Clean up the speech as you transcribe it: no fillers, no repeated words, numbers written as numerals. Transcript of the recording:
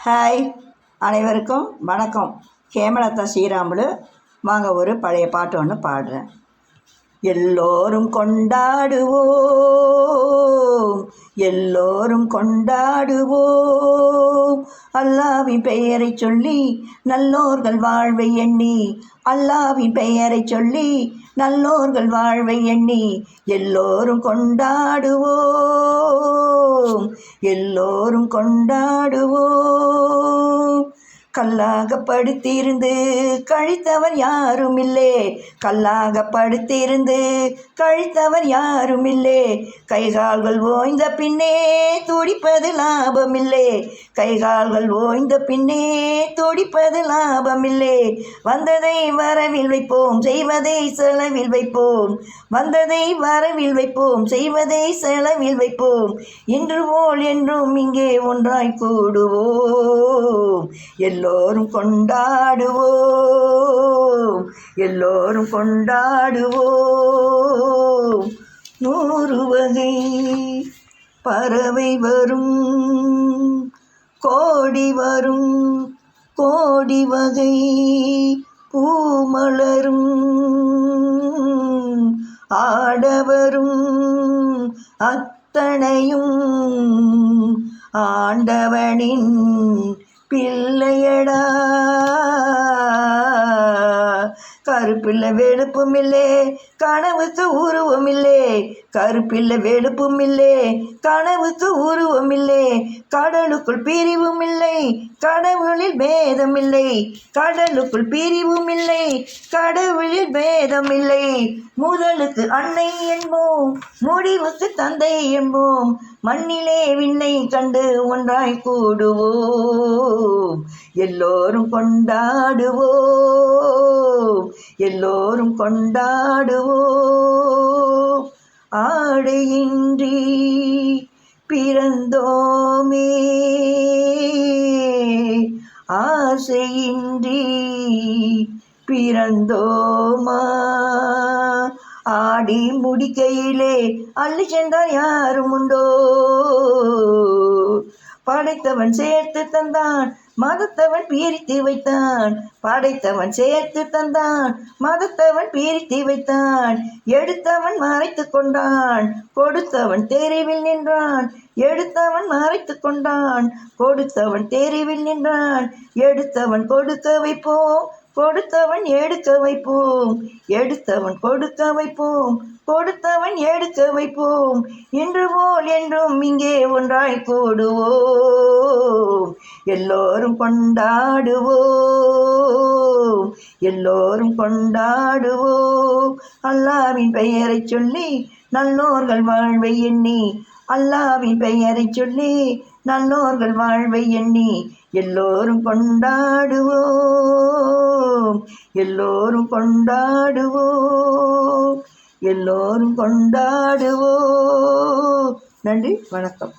Hi, அனைவருக்கும் வணக்கம். ஹேமலதா ஸ்ரீராமுலு. வாங்க ஒரு பழைய பாட்டு ஒன்று பாடுறேன். எல்லோரும் கொண்டாடுவோம், எல்லோரும் கொண்டாடுவோம், அல்லாவின் பெயரை சொல்லி நல்லோர்கள் வாழ்வை எண்ணி, அல்லாவின் பெயரை சொல்லி நல்லோர்கள் வாழ்வை எண்ணி, எல்லோரும் கொண்டாடுவோம், எல்லோரும் கொண்டாடுவோம். கல்லாக படுத்திருந்து கழித்தவர் யாரும் இல்லே, கல்லாக படுத்திருந்து கழித்தவர் யாரும் இல்லே, கைகால்கள் ஓய்ந்த பின்னே துடிப்பது லாபமில்லே, கைகால்கள் ஓய்ந்த பின்னே துடிப்பது லாபமில்லே. வந்ததை வரவில் வைப்போம், செய்வதை செலவில் வைப்போம், வந்ததை வரவில் வைப்போம், செய்வதை செலவில் வைப்போம், இன்று போல் என்றும் இங்கே ஒன்றாய் கூடுவோம், எல்லோரும் கொண்டாடுவோம், எல்லோரும் கொண்டாடுவோம். 100 வகை பறவை வரும், கோடி வரும், கோடி வகை பூமலரும், ஆடவரும் அத்தனையும் ஆண்டவனின் பிள்ளையடா. கருப்பில்லை வெளுப்பும் இல்லே, கனவுக்கு உருவம் இல்லே, கருப்பில்லை வெளுப்பும் இல்லே, கனவுக்கு உருவம் இல்லே, கடலுக்குள் பிரிவும் இல்லை, கடவுளில் பேதம் இல்லை, கடலுக்குள் பிரிவும் இல்லை, கடவுளில் பேதம் இல்லை. முதலுக்கு அன்னை என்போம், முடிவுக்கு தந்தை என்போம், மண்ணிலே விண்ணை கண்டு ஒன்றாய் கூடுவோம், எல்லோரும் கொண்டாடுவோம், எல்லோரும் கொண்டாடுவோம். ஆடையின்றி பிறந்தோமே, ஆசையின்றி பிறந்தோமா, ஆடி முடிக்கையிலே அள்ளி சென்றார் யாரும் உண்டோ, படைத்தவன் சேர்த்து தந்தான், மதத்தவன் பிரித்து வைத்தான், படைத்தவன் சேர்த்து தந்தான், மதத்தவன் பிரித்து வைத்தான், எடுத்தவன் மறைத்து கொண்டான், கொடுத்தவன் தெருவில் நின்றான், எடுத்தவன் மறைத்து கொண்டான், கொடுத்தவன் தெருவில் நின்றான், எடுத்தவன் கொடுக்க வைப்போம், கொடுத்தவன் எடுக்க வைப்போம், எடுத்தவன் கொடுக்க வைப்போம், கொடுத்தவன் எடுக்க வைப்போம், இன்று போல் என்றும் இங்கே ஒன்றாய் கூடுவோம், எல்லோரும் கொண்டாடுவோம், எல்லோரும் கொண்டாடுவோம். அல்லாவின் பெயரை சொல்லி நல்லோர்கள் வாழ்வை எண்ணி, அல்லாவின் பெயரை சொல்லி நல்லோர்கள் வாழ்வை எண்ணி, எல்லோரும் கொண்டாடுவோம், எல்லோரும் கொண்டாடுவோம், எல்லோரும் கொண்டாடுவோம். நன்றி, வணக்கம்.